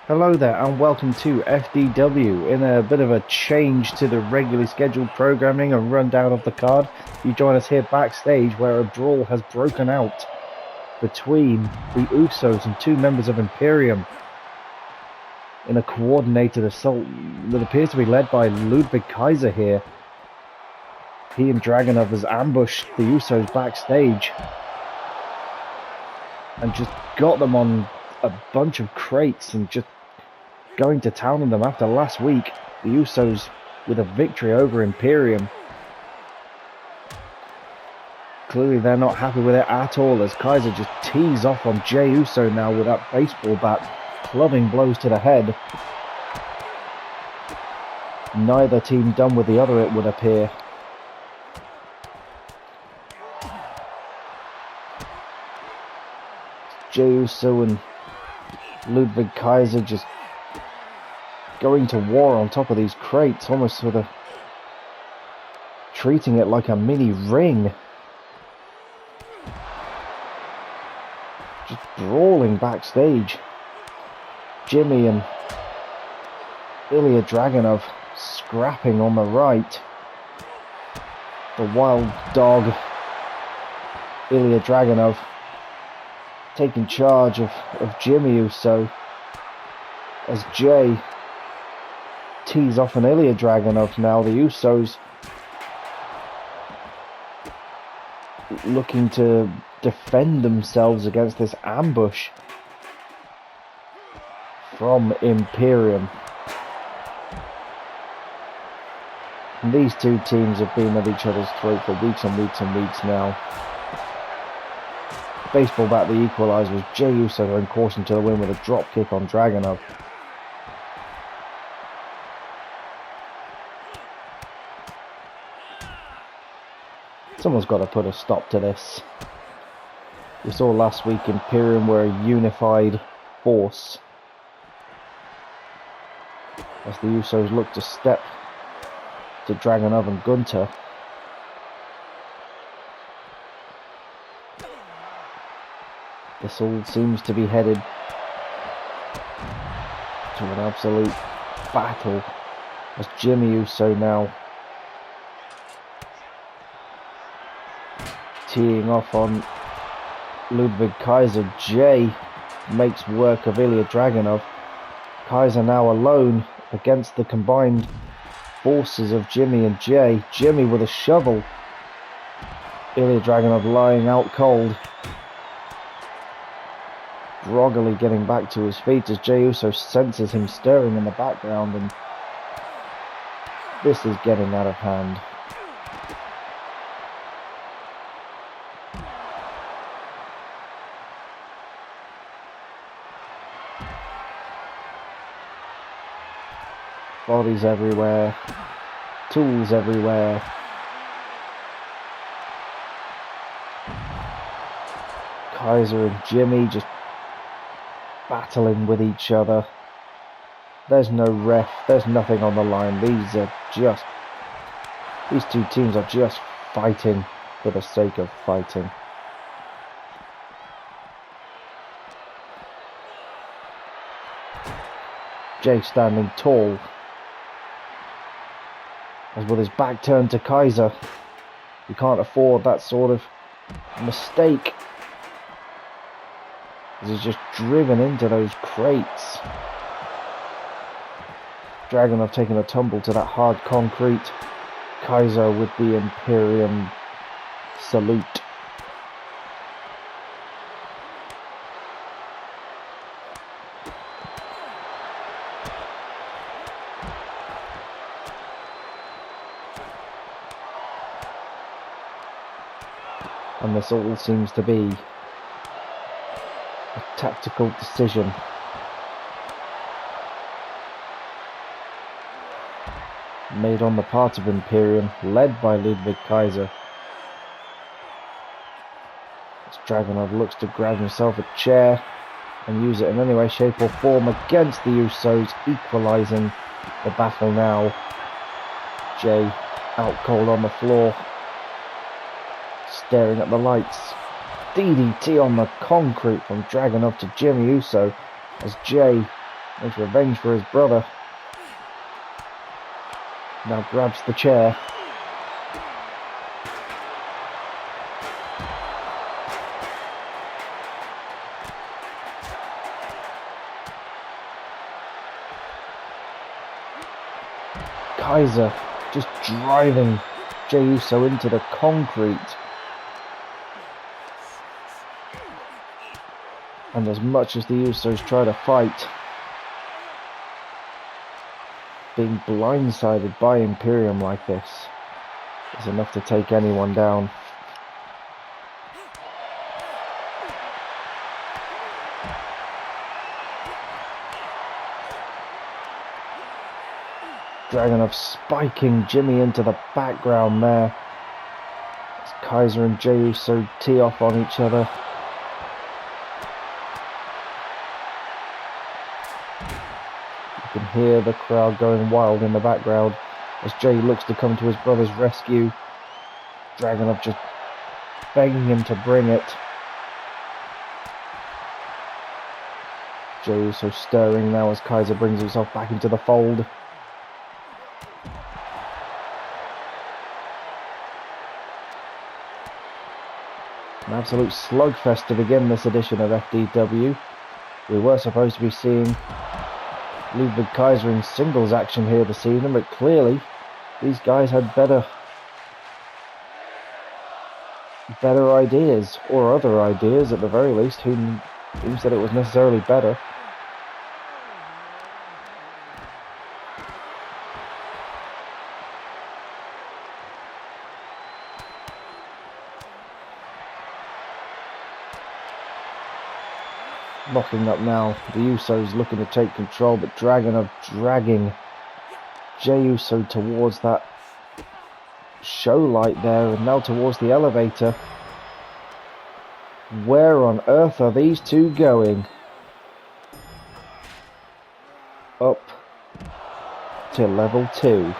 Hello there and welcome to FDW. In a bit of a change to the regularly scheduled programming and rundown of the card, you join us here backstage where a brawl has broken out between the Usos and two members of Imperium in a coordinated assault that appears to be led by Ludwig Kaiser here. He and Dragunov has ambushed the Usos backstage and just got them on a bunch of crates and just going to town on them after last week. The Usos with a victory over Imperium. Clearly they're not happy with it at all as Kaiser just tees off on Jey Uso now with that baseball bat, clubbing blows to the head. Neither team done with the other, it would appear. Jey Uso and Ludwig Kaiser just going to war on top of these crates, almost sort of treating it like a mini ring. Just brawling backstage. Jimmy and Ilya Dragunov scrapping on the right. The wild dog Ilya Dragunov taking charge of Jimmy Uso as Jey tees off an Ilya Dragunov now. The Usos looking to defend themselves against this ambush from Imperium. And these two teams have been at each other's throat for weeks and weeks and weeks now. Baseball bat, the equaliser, was Jey Uso going caution to the win with a drop kick on Dragunov. Someone's got to put a stop to this. We saw last week Imperium were a unified force as the Usos look to step to Dragunov and Gunter. This all seems to be headed to an absolute battle as Jimmy Uso now teeing off on Ludwig Kaiser. Jey makes work of Ilya Dragunov. Kaiser now alone against the combined forces of Jimmy and Jey. Jimmy with a shovel. Ilya Dragunov lying out cold, groggily getting back to his feet as Jey Uso senses him stirring in the background, and this is getting out of hand. Bodies everywhere, tools everywhere. Kaiser and Jimmy just battling with each other. There's no ref, there's nothing on the line. These two teams are just fighting for the sake of fighting. Jey standing tall, as with his back turned to Kaiser. You can't afford that sort of mistake, as he's just driven into those crates. Dragunov taking a tumble to that hard concrete. Kaiser with the Imperium salute. And this all seems to be a tactical decision. Made on the part of Imperium, led by Ludwig Kaiser. As Dragunov looks to grab himself a chair and use it in any way, shape or form against the Usos, equalising the battle now. Jey out cold on the floor, staring at the lights. DDT on the concrete from Dragunov to Jimmy Uso as Jey Makes revenge for his brother. Now grabs the chair. Kaiser just driving Jey Uso into the concrete. And as much as the Usos try to fight, being blindsided by Imperium like this is enough to take anyone down. Dragunov spiking Jimmy into the background there. As Kaiser and Jey Uso tee off on each other. You can hear the crowd going wild in the background as Jey looks to come to his brother's rescue. Dragunov just begging him to bring it. Jey Uso stirring now as Kaiser brings himself back into the fold. An absolute slugfest to begin this edition of FDW. We were supposed to be seeing Ludwig Kaiser in singles action here this evening, but clearly these guys had better ideas, or other ideas at the very least. Who said it was necessarily better? Locking up now, the Usos looking to take control, but Dragunov dragging Jey Uso towards that show light there, and now towards the elevator. Where on earth are these two going? Up to level 2.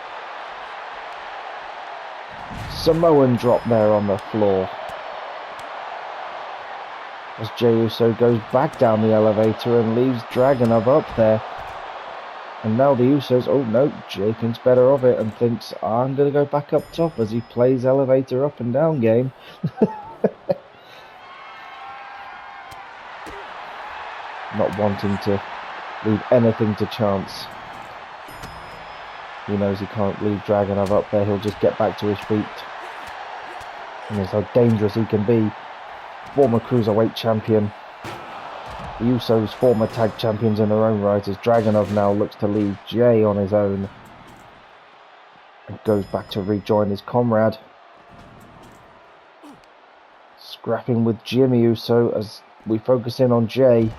Samoan drop there on the floor. As Jey Uso goes back down the elevator and leaves Dragunov up there. And now the Usos, oh no, Jey thinks better of it and thinks, I'm going to go back up top as he plays elevator up and down game. Not wanting to leave anything to chance. He knows he can't leave Dragunov up there, he'll just get back to his feet. And that's how dangerous he can be. Former Cruiserweight champion. The Usos, former tag champions in their own right, as Dragunov now looks to leave Jey on his own. And goes back to rejoin his comrade. Scrapping with Jimmy Uso as we focus in on Jey.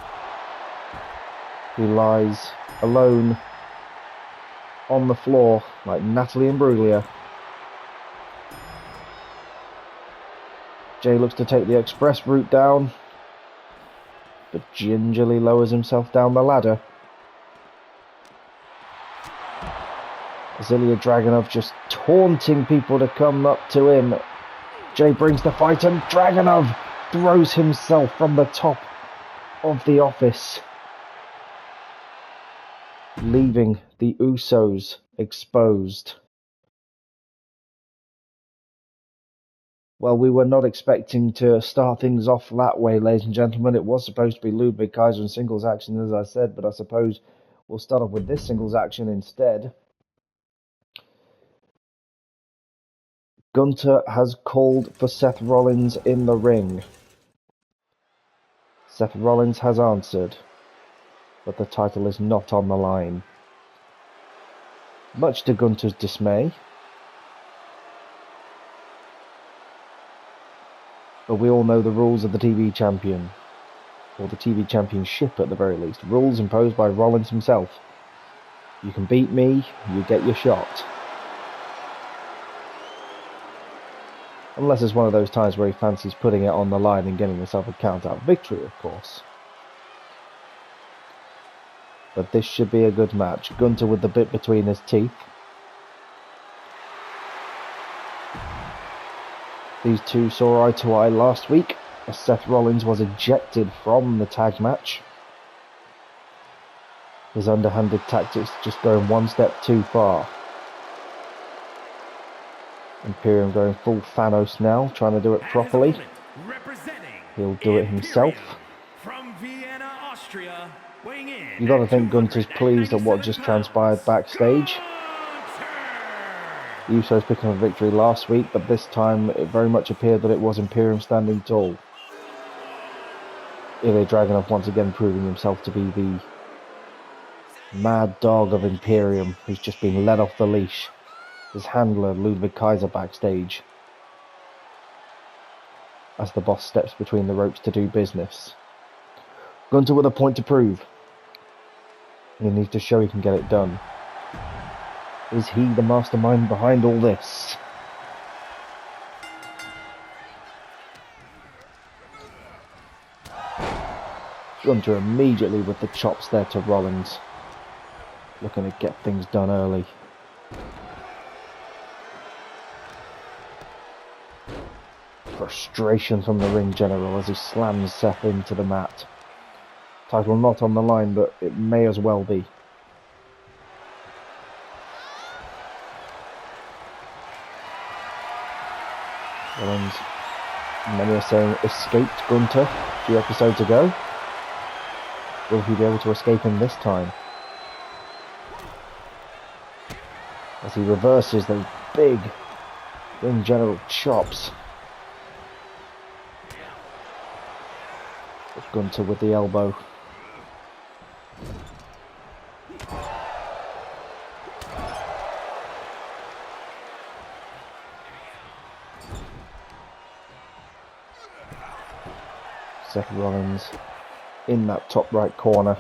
He lies alone on the floor like Natalie Imbruglia. Jey looks to take the express route down, but gingerly lowers himself down the ladder. Ilya Dragunov just taunting people to come up to him. Jey brings the fight and Dragunov throws himself from the top of the office, leaving the Usos exposed. Well, we were not expecting to start things off that way, ladies and gentlemen. It was supposed to be Ludwig Kaiser in singles action, as I said, but I suppose we'll start off with this singles action instead. Gunther has called for Seth Rollins in the ring. Seth Rollins has answered, but the title is not on the line. Much to Gunther's dismay. But we all know the rules of the TV champion, or the TV championship at the very least. Rules imposed by Rollins himself. You can beat me, you get your shot. Unless it's one of those times where he fancies putting it on the line and getting himself a count-out victory, of course. But this should be a good match. Gunther with the bit between his teeth. These two saw eye to eye last week as Seth Rollins was ejected from the tag match. His underhanded tactics just going one step too far. Imperium going full Thanos now, trying to do it properly. He'll do it himself. From Vienna, Austria, weighing in. You got to think Gunter's pleased at what just transpired backstage. The Usos picking up a victory last week, but this time it very much appeared that it was Imperium standing tall. Ilya Dragunov once again proving himself to be the mad dog of Imperium, who's just been let off the leash. His handler, Ludwig Kaiser, backstage as the boss steps between the ropes to do business. Gunter with a point to prove. He needs to show he can get it done. Is he the mastermind behind all this? Gunter immediately with the chops there to Rollins. Looking to get things done early. Frustration from the ring general as he slams Seth into the mat. Title not on the line, but it may as well be. Rollins, many are saying, escaped Gunter a few episodes ago. Will he be able to escape him this time? As he reverses those big ring general chops. Gunter with the elbow. Seth Rollins in that top right corner.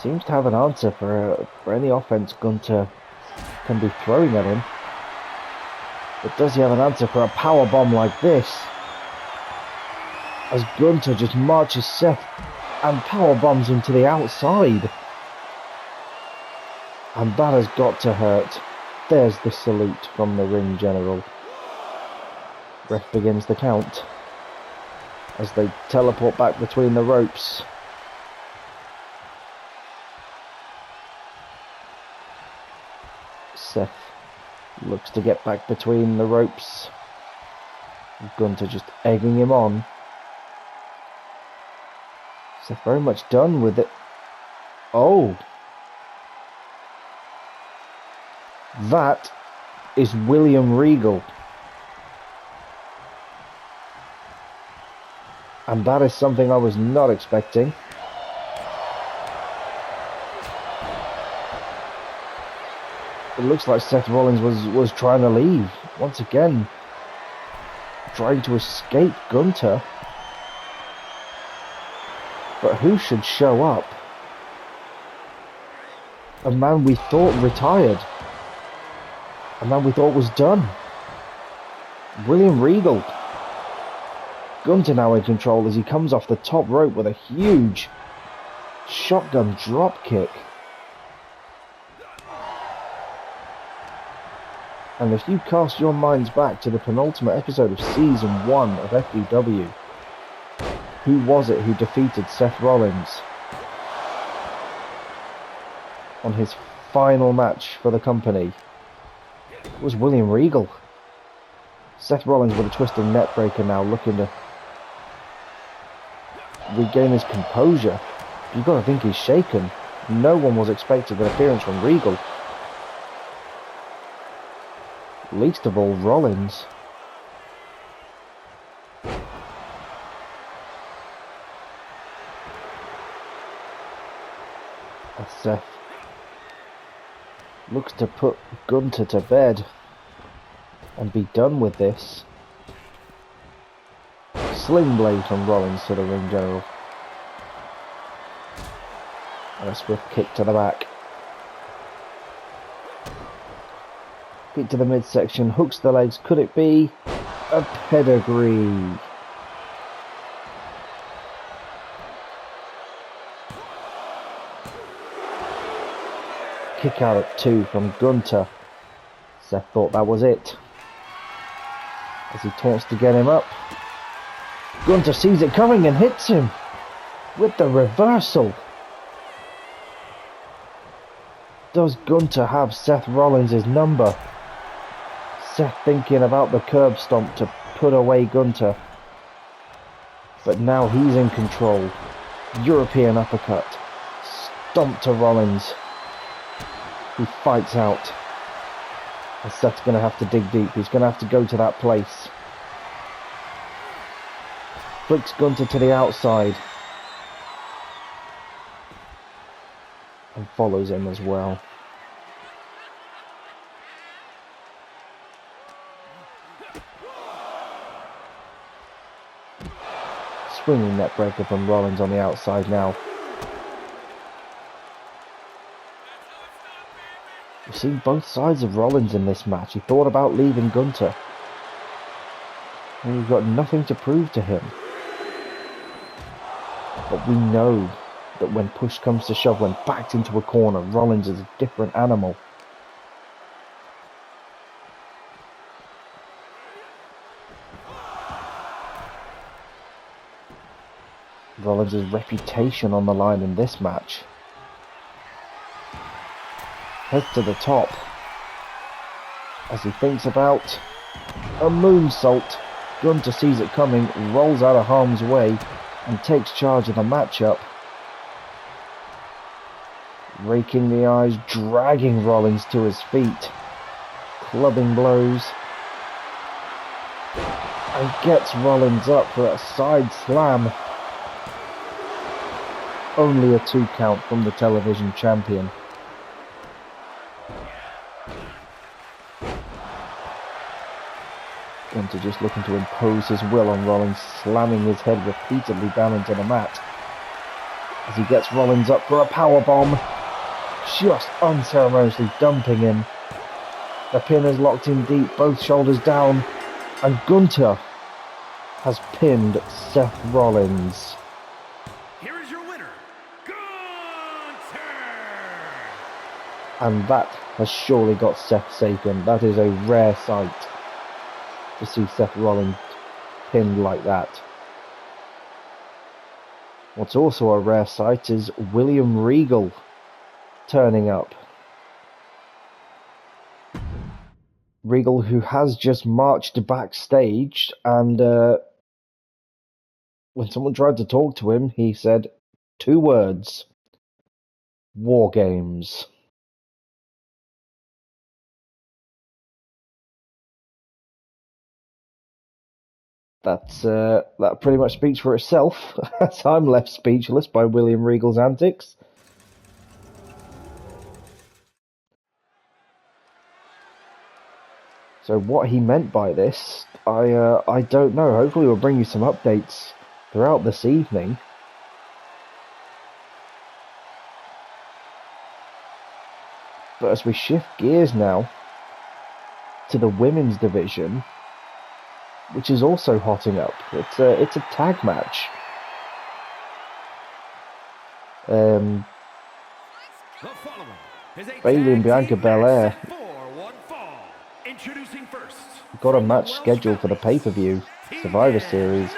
Seems to have an answer for any offense Gunter can be throwing at him. But does he have an answer for a power bomb like this? As Gunter just marches Seth and power bombs him to the outside. And that has got to hurt. There's the salute from the ring general. Ref begins the count as they teleport back between the ropes. Seth looks to get back between the ropes. Gunter just egging him on. Seth very much done with it. Oh. That is William Regal. And that is something I was not expecting. It looks like Seth Rollins was trying to leave. Once again, trying to escape Gunter. But who should show up? A man we thought retired. A man we thought was done. William Regal. Gunter now in control as he comes off the top rope with a huge shotgun drop kick. And if you cast your minds back to the penultimate episode of Season 1 of FDW, who was it who defeated Seth Rollins on his final match for the company? It was William Regal. Seth Rollins with a twisting neck breaker now, looking to regain his composure. You've got to think he's shaken. No one was expecting an appearance from Regal. Least of all Rollins. As Seth looks to put Gunter to bed and be done with this. Sling blade from Rollins to the ring general. And a swift kick to the back. Kick to the midsection, hooks the legs. Could it be a pedigree? Kick out at 2 from Gunter. Seth thought that was it. As he taunts to get him up. Gunter sees it coming and hits him with the reversal. Does Gunter have Seth Rollins' number? Seth thinking about the curb stomp to put away Gunter. But now he's in control. European uppercut. Stomp to Rollins. He fights out. And Seth's going to have to dig deep. He's going to have to go to that place. Flicks Gunter to the outside. And follows him as well. Swinging net breaker from Rollins on the outside now. We've seen both sides of Rollins in this match. He thought about leaving Gunter. And we've got nothing to prove to him. But we know that when push comes to shove, when backed into a corner, Rollins is a different animal. Rollins' reputation on the line in this match. Heads to the top as he thinks about a moonsault. Gunter sees it coming, rolls out of harm's way and takes charge of the matchup. Raking the eyes, dragging Rollins to his feet. Clubbing blows. And gets Rollins up for a side slam. Only a 2 count from the television champion. Gunter just looking to impose his will on Rollins, slamming his head repeatedly down into the mat. As he gets Rollins up for a powerbomb, just unceremoniously dumping him. The pin is locked in deep, both shoulders down, and Gunter has pinned Seth Rollins. Here is your winner, Gunter! And that has surely got Seth shaken. That is a rare sight to see Seth Rollins pinned like that. What's also a rare sight is William Regal turning up. Regal, who has just marched backstage, and when someone tried to talk to him, he said 2 words: War Games. That pretty much speaks for itself, as I'm left speechless by William Regal's antics. So what he meant by this, I don't know. Hopefully we'll bring you some updates throughout this evening. But as we shift gears now to the women's division, which is also hotting up. It's a tag match. Bayley and Bianca Belair got a match scheduled for the pay-per-view Survivor Series.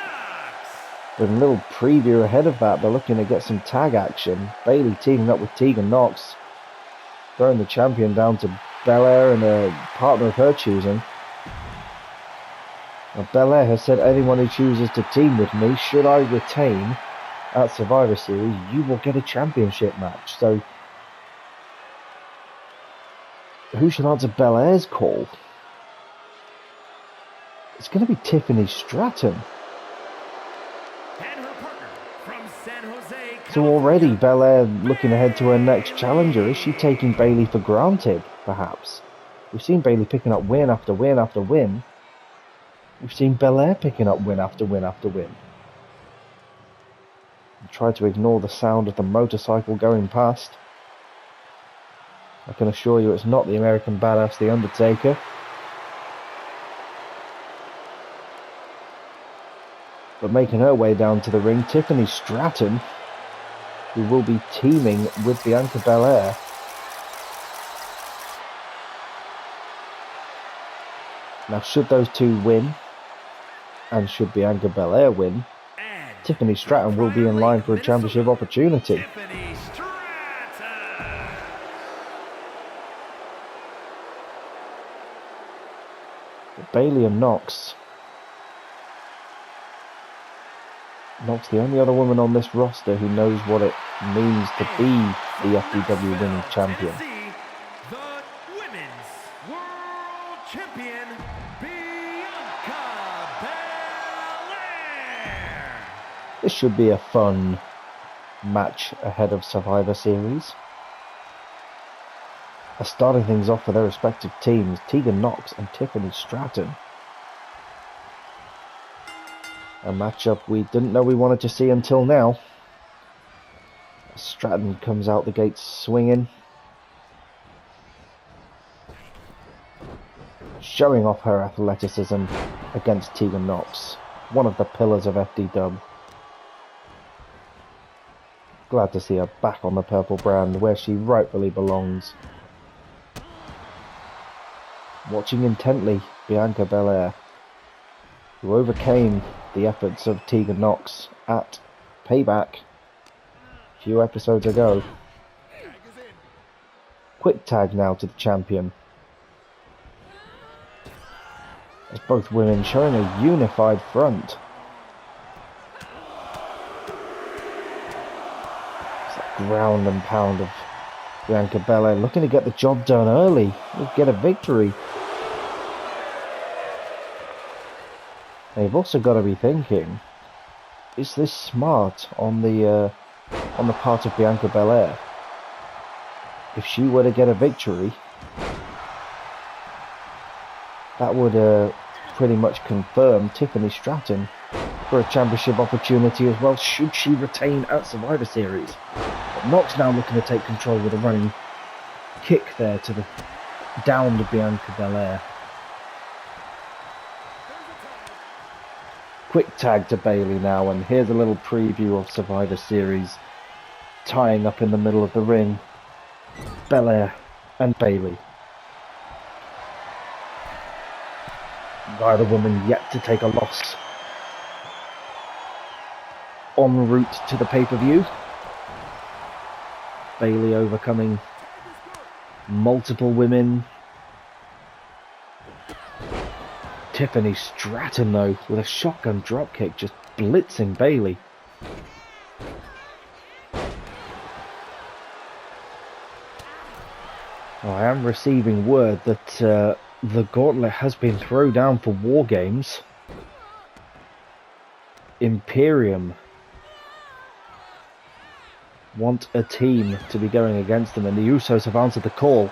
With a little preview ahead of that, they're looking to get some tag action. Bayley teaming up with Tegan Nox, throwing the champion down to Belair and a partner of her choosing. Now, Belair has said anyone who chooses to team with me, should I retain at Survivor Series, you will get a championship match. So, who should answer Belair's call? It's going to be Tiffany Stratton. And her partner from San Jose, So already Belair looking ahead to her next challenger. Is she taking Bayley for granted, perhaps? We've seen Bayley picking up win after win after win. We've seen Belair picking up win after win after win. Try to ignore the sound of the motorcycle going past. I can assure you it's not the American Badass, The Undertaker. But making her way down to the ring, Tiffany Stratton, who will be teaming with Bianca Belair. Now, should those two win, and should Bianca Belair win, Tiffany Stratton will be in line for a championship opportunity. Bayley and Nox. Nox, the only other woman on this roster who knows what it means to be the FDW Women's Champion. The Women's World Champion, Bianca Belair. This should be a fun match ahead of Survivor Series. Starting things off for their respective teams, Tegan Nox and Tiffany Stratton. A matchup we didn't know we wanted to see until now. Stratton comes out the gates swinging, showing off her athleticism against Tegan Nox, one of the pillars of FDW. Glad to see her back on the purple brand where she rightfully belongs. Watching intently Bianca Belair, who overcame the efforts of Tegan Nox at Payback a few episodes ago. Quick tag now to the champion, as both women showing a unified front. It's that ground and pound of Bianca Belair looking to get the job done early, get a victory. Now you've also got to be thinking, is this smart on the part of Bianca Belair? If she were to get a victory, that would pretty much confirm Tiffany Stratton for a championship opportunity as well, should she retain at Survivor Series. But Nox now looking to take control with a running kick there to the down to Bianca Belair. Quick tag to Bayley now, and here's a little preview of Survivor Series. Tying up in the middle of the ring, Belair and Bayley. Neither woman yet to take a loss. En route to the pay-per-view, Bayley overcoming multiple women. Tiffany Stratton, though, with a shotgun dropkick, just blitzing Bayley. I am receiving word that the gauntlet has been thrown down for War Games. Imperium want a team to be going against them, and the Usos have answered the call.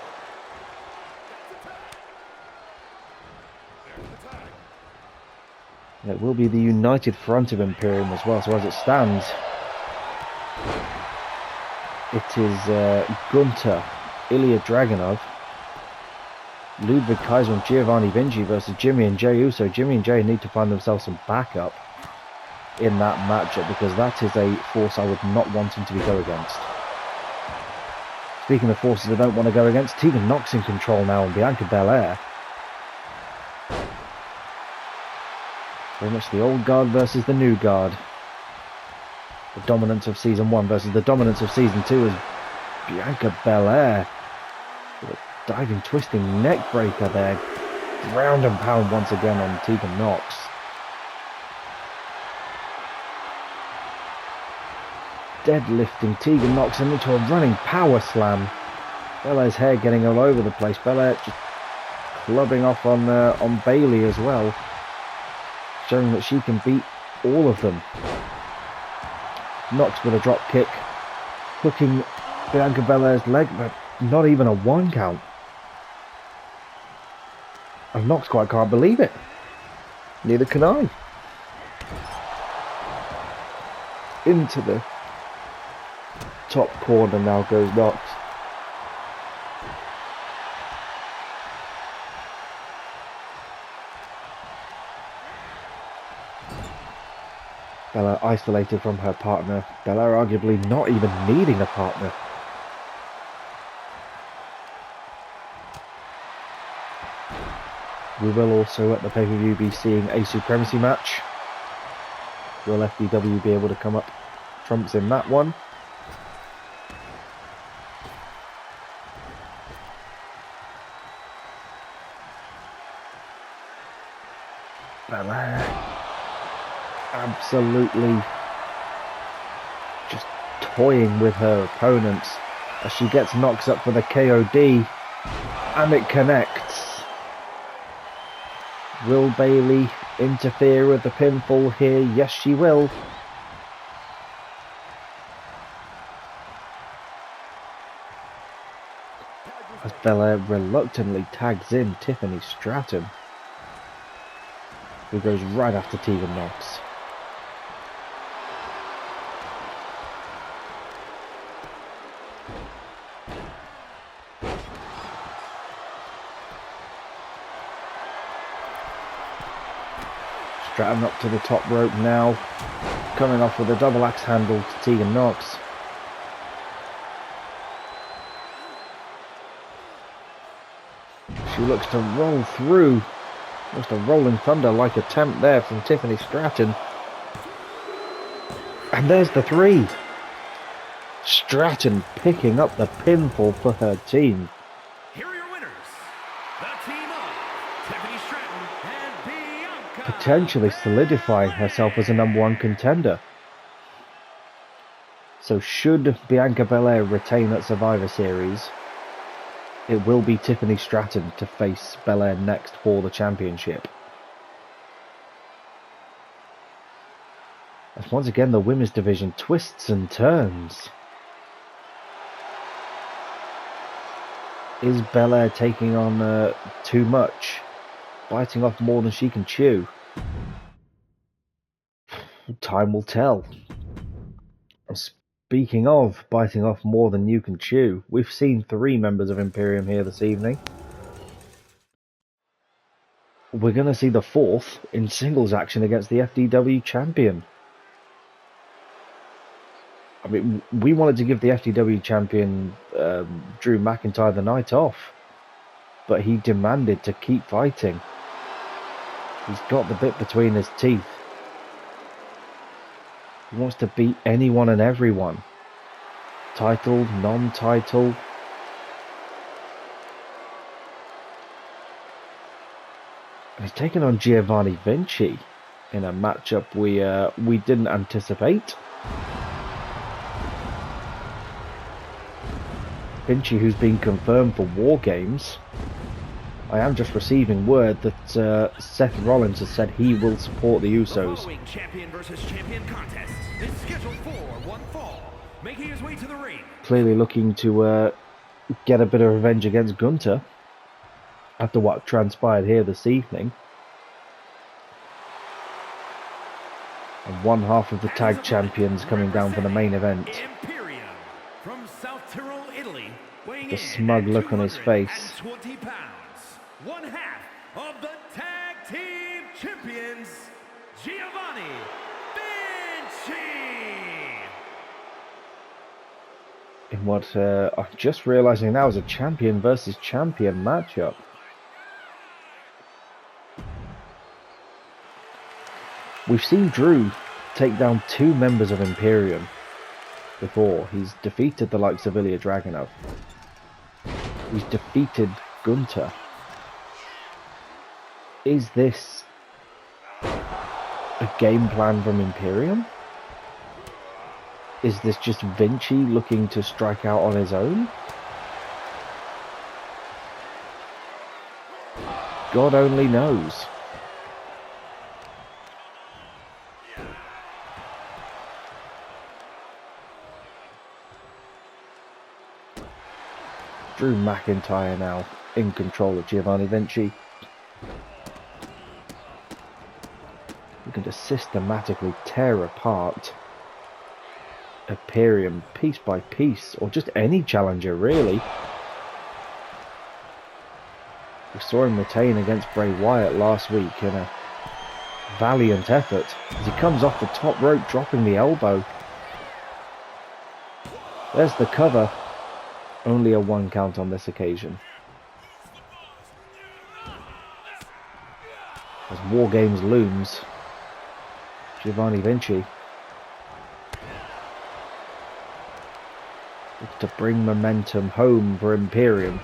It will be the united front of Imperium as well, so as it stands, it is Gunter, Ilya Dragunov, Ludwig Kaiser and Giovanni Vinci versus Jimmy and Jey Uso. Jimmy and Jey need to find themselves some backup in that matchup, because that is a force I would not want him to be go against. Speaking of forces I don't want to go against, Tegan Nox in control now, and Bianca Belair. Very much the old guard versus the new guard. The dominance of Season 1 versus the dominance of Season 2 as Bianca Belair with a diving, twisting neck breaker there. Ground and pound once again on Tegan Nox. Deadlifting Tegan Nox into a running power slam. Belair's hair getting all over the place. Belair just clubbing off on Bayley as well, showing that she can beat all of them. Nox with a drop kick, hooking Bianca Belair's leg, but not even a 1 count. And Nox quite can't believe it. Neither can I. Into the top corner now goes Nox. Belair isolated from her partner. Belair arguably not even needing a partner. We will also at the pay-per-view be seeing a supremacy match. Will FDW be able to come up trumps in that one? Belair absolutely just toying with her opponents as she gets knocked up for the KOD, and it connects. Will Bayley interfere with the pinfall here? Yes, she will. As Belair reluctantly tags in Tiffany Stratton, who goes right after Tegan Knox. Stratton up to the top rope now, coming off with a double axe handle to Tegan Knox. She looks to roll through. Just a rolling thunder-like attempt there from Tiffany Stratton. And there's the 3. Stratton picking up the pinfall for her team. Here are your winners, the team of Tiffany Stratton and Bianca. Potentially solidifying herself as a #1 contender. So should Bianca Belair retain at Survivor Series, it will be Tiffany Stratton to face Belair next for the championship. As once again the women's division twists and turns. Is Belair taking on too much? Biting off more than she can chew? Time will tell. Speaking of biting off more than you can chew, we've seen 3 members of Imperium here this evening. We're going to see the 4th in singles action against the FDW champion. I mean, we wanted to give the FDW champion Drew McIntyre the night off, but he demanded to keep fighting. He's got the bit between his teeth. He wants to beat anyone and everyone. Title, non-title. He's taken on Giovanni Vinci in a matchup we didn't anticipate. Vinci, who's been confirmed for War Games. I am just receiving word that Seth Rollins has said he will support the Usos. The following champion versus champion contest is scheduled for one fall. Making his way to the ring. Clearly looking to get a bit of revenge against Gunther after what transpired here this evening. And one half of the tag champions coming down for the main event. Imperium from South Tyrol, Italy, weighing The smug look on his face. 20 pounds. One half of the tag team champions, Giovanni Vinci. In what I'm just realizing now is a champion versus champion matchup. We've seen Drew take down 2 members of Imperium before. He's defeated the likes of Ilya Dragunov. He's defeated Gunther. Is this a game plan from Imperium? Is this just Vinci looking to strike out on his own? God only knows. Drew McIntyre now in control of Giovanni Vinci. Looking to systematically tear apart Imperium piece by piece, or just any challenger really. We saw him retain against Bray Wyatt last week in a valiant effort as he comes off the top rope, dropping the elbow. There's the cover. Only a 1 count on this occasion. As War Games looms, Giovanni Vinci looks to bring momentum home for Imperium.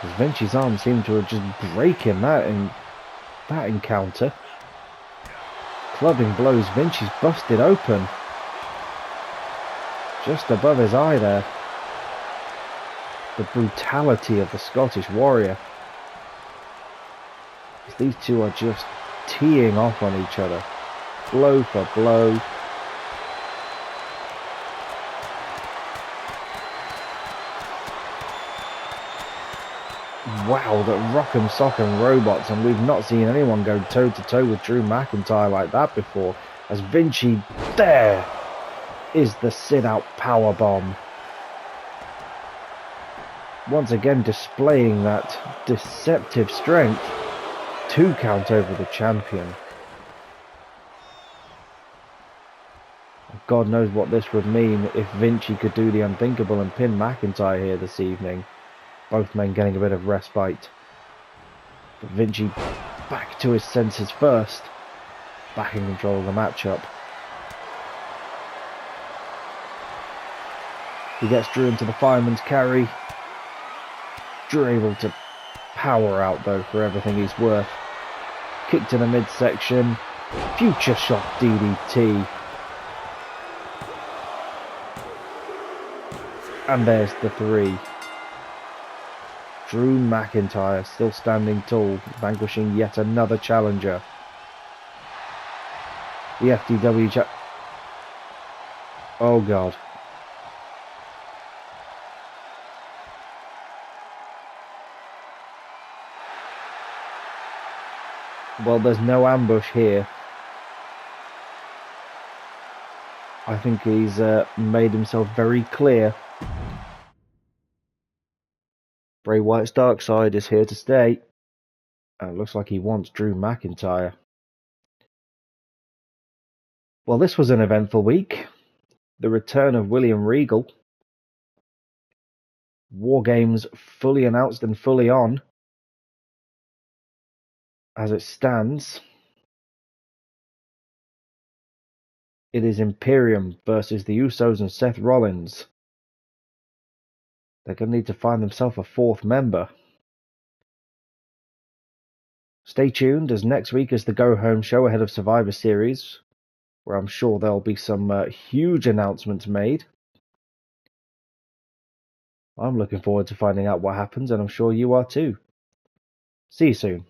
As Vinci's arm seemed to have just breaking that encounter. Clubbing blows, Vinci's busted open. Just above his eye there. The brutality of the Scottish Warrior. As these two are just teeing off on each other. Blow for blow. Wow, the rock'em sock'em robots, and we've not seen anyone go toe to toe with Drew McIntyre like that before. As Vinci, there is the sit-out powerbomb. Once again displaying that deceptive strength. 2 count over the champion. God knows what this would mean if Vinci could do the unthinkable and pin McIntyre here this evening. Both men getting a bit of respite. But Vinci back to his senses first. Back in control of the matchup. He gets Drew into the fireman's carry. Drew able to power out though for everything he's worth. Kick to the midsection. Future shock DDT. And there's the 3. Drew McIntyre still standing tall, vanquishing yet another challenger. The FDW Oh God. Well, there's no ambush here. I think he's made himself very clear. Bray Wyatt's dark side is here to stay. And it looks like he wants Drew McIntyre. Well, this was an eventful week. The return of William Regal. War Games fully announced and fully on. As it stands, it is Imperium versus the Usos and Seth Rollins. They're going to need to find themselves a 4th member. Stay tuned, as next week is the go-home show ahead of Survivor Series, where I'm sure there'll be some huge announcements made. I'm looking forward to finding out what happens, and I'm sure you are too. See you soon.